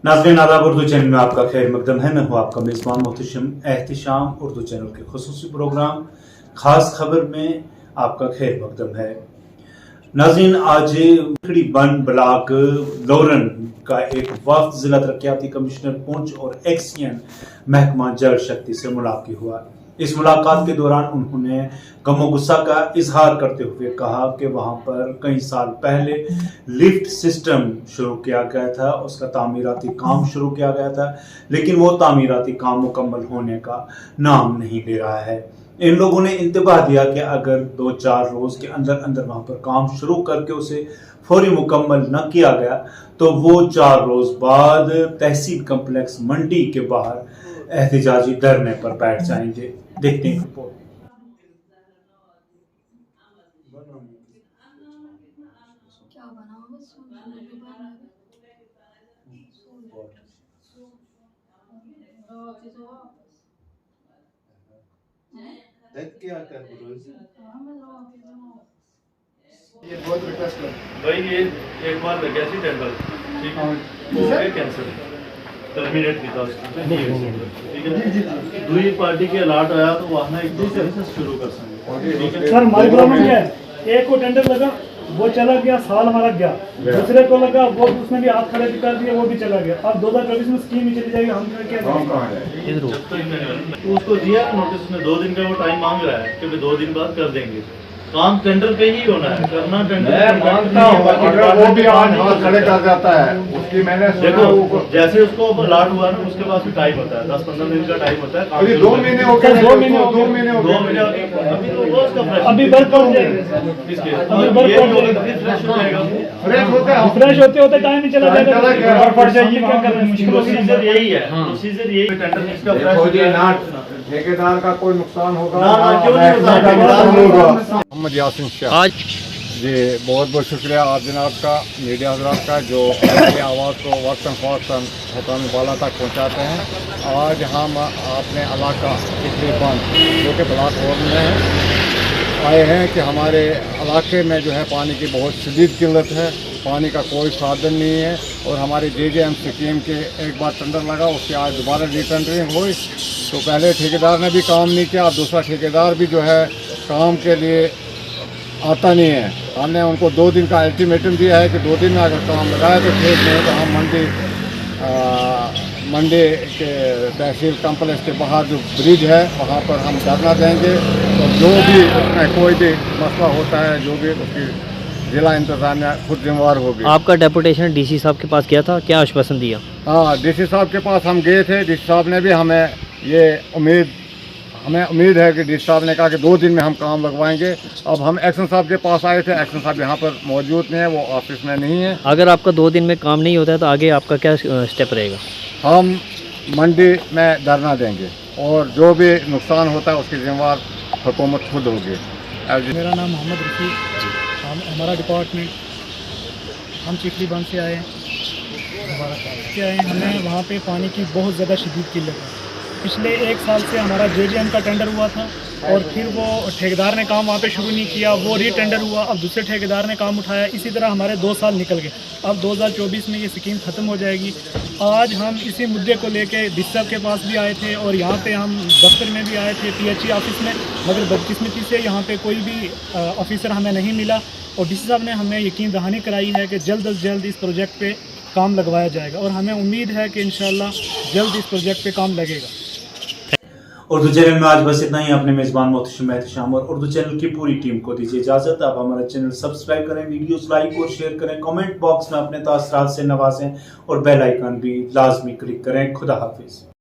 नाज़रीन आदाब, उर्दू चैनल में आपका खैर मकदम है। मैं हूँ आपका मेज़बान मोहतशम एहतिशाम। उर्दू चैनल के खुसूसी प्रोग्राम खास खबर में आपका खैर मकदम है। नाज़रीन, आज खड़ी बन ब्लॉक लोरन का एक वफ्द जिला तरक्याती कमिश्नर पुंछ और एक्सियन महकमा जल शक्ति से मुलाकात हुआ। इस मुलाकात के दौरान उन्होंने गमो गुस्सा का इजहार करते हुए कहा कि वहां पर कई साल पहले लिफ्ट सिस्टम शुरू किया गया था, उसका तामीराती काम शुरू किया गया था, लेकिन वो तामीराती काम मुकम्मल होने का नाम नहीं ले रहा है। इन लोगों ने इंतबाह दिया कि अगर 2-4 रोज के अंदर अंदर वहां पर काम शुरू करके उसे फौरी मुकम्मल न किया गया तो वो 4 रोज बाद तहसील कम्प्लेक्स मंडी के बाहर एहतजाजी धरने पर बैठ जाएंगे। देखते हैं रिपोर्ट। क्या कर ये बहुत रिक्वेस्ट कर भाई, ये एक बार लग गया सी टेंडर, ठीक है, हो गया कैंसिल, टर्मिनेट किया उसको, ठीक है। दूसरी पार्टी के अलाट आया तो वहाँ एक दूसरे से शुरू कर सकते, ठीक है। सर हमारी प्रॉब्लम क्या है, एक को टेंडर लगा वो चला गया, साल हमारा गया, दूसरे को लगा वो उसने भी हाथ खड़े भी कर दिया, वो भी चला गया। अब 2024 में स्कीम ही चली जाएगी, हम क्या तो उसको दिया नोटिस में 2 दिन का वो टाइम मांग रहा है कि 2 दिन बाद कर देंगे। काम टेंडर पे ही होना है, करना टेंडर मानता हूँ, अगर वो भी आज हाथ खड़े कर जाता है उसकी मैंने देखो, जैसे उसको अलाट हुआ ना उसके पास भी टाइम होता है, 10-15 दिन का टाइम होता है। अभी 2 महीने हो गए, 2 महीने अभी तो रोज का फ्रेश, अभी वर्क हो जाएगा, फ्रेश होते हैं, फ्रेश होते होते टाइम ही चला जाएगा और पड़ जाएगी। क्या करना मुश्किल प्रोसीजर यही है, प्रोसीजर यही टेंडर इसका फ्रेश ठेकेदार का कोई नुकसान होगा ना, क्यों नहीं होगा। मोहम्मद यासिन शाह आज जी, बहुत बहुत शुक्रिया आप जनाब का, मीडिया हजरात का, जो अपनी आवाज़ को वक्तन फ़ौक़्तन हुकाम बाला तक पहुँचाते हैं। आज हम अपने इलाका तकरीबन जो कि ब्लॉक रोड में है आए हैं कि हमारे इलाके में जो है पानी की बहुत शदीद किल्लत है, पानी का कोई साधन नहीं है। और हमारे JJM स्कीम के एक बार टेंडर लगा, उसके आज दोबारा रीटेंडरिंग हुई तो पहले ठेकेदार ने भी काम नहीं किया, अब दूसरा ठेकेदार भी जो है काम के लिए आता नहीं है। हमने उनको 2 दिन का अल्टीमेटम दिया है कि 2 दिन में अगर काम लगाए तो ठीक, नहीं तो हम मंडी के तहसील कम्प्लेक्स के बाहर जो ब्रिज है वहाँ पर हम धरना देंगे। तो जो भी उसमें कोई भी मसला होता है, जो भी उसकी जिला इंतजामिया खुद जिम्मेवार होगी। आपका डेपुटेशन DC साहब के पास गया था, क्या आश्वासन दिया? हाँ, DC साहब के पास हम गए थे। DC साहब ने भी हमें उम्मीद है कि DC साहब ने कहा कि 2 दिन में हम काम लगवाएंगे। अब हम एक्शन साहब के पास आए थे, एक्शन साहब यहाँ पर मौजूद नहीं है, वो ऑफिस में नहीं है। अगर आपका 2 दिन में काम नहीं होता है तो आगे आपका क्या स्टेप रहेगा? हम मंडी में धरना देंगे और जो भी नुकसान होता है उसकी जिम्मेवार हुकूमत खुद होगी। मेरा नाम मोहम्मद रफ़ी, हमारा डिपार्टमेंट, हम चिखली बंद से आए हैं। हमें वहाँ पे पानी की बहुत ज़्यादा शदीद किल्लत है। पिछले 1 साल से हमारा JJM का टेंडर हुआ था और फिर वो ठेकेदार ने काम वहाँ पे शुरू नहीं किया, वो रीटेंडर हुआ, अब दूसरे ठेकेदार ने काम उठाया। इसी तरह हमारे 2 साल निकल गए। अब 2024 में ये स्कीम ख़त्म हो जाएगी। आज हम इसी मुद्दे को लेके DC साहब के पास भी आए थे और यहाँ पे हम दफ्तर में भी आए थे, PHE ऑफिस में, मगर बदकिस्मती से यहाँ पे कोई भी ऑफिसर हमें नहीं मिला। और DC साहब ने हमें यकीन दहानी कराई है कि जल्द अज जल्द इस प्रोजेक्ट पे काम लगवाया जाएगा और हमें उम्मीद है कि इंशाल्लाह जल्द इस प्रोजेक्ट पे काम लगेगा। उर्दू चैनल में आज बस इतना ही। अपने मेज़बान मोहतशम एहतिशाम और उर्दू चैनल की पूरी टीम को दीजिए इजाज़त। आप हमारा चैनल सब्सक्राइब करें, वीडियोस लाइक और शेयर करें, कमेंट बॉक्स में अपने तासरात से नवाजें और बेल आइकन भी लाजमी क्लिक करें। खुदा हाफिज़।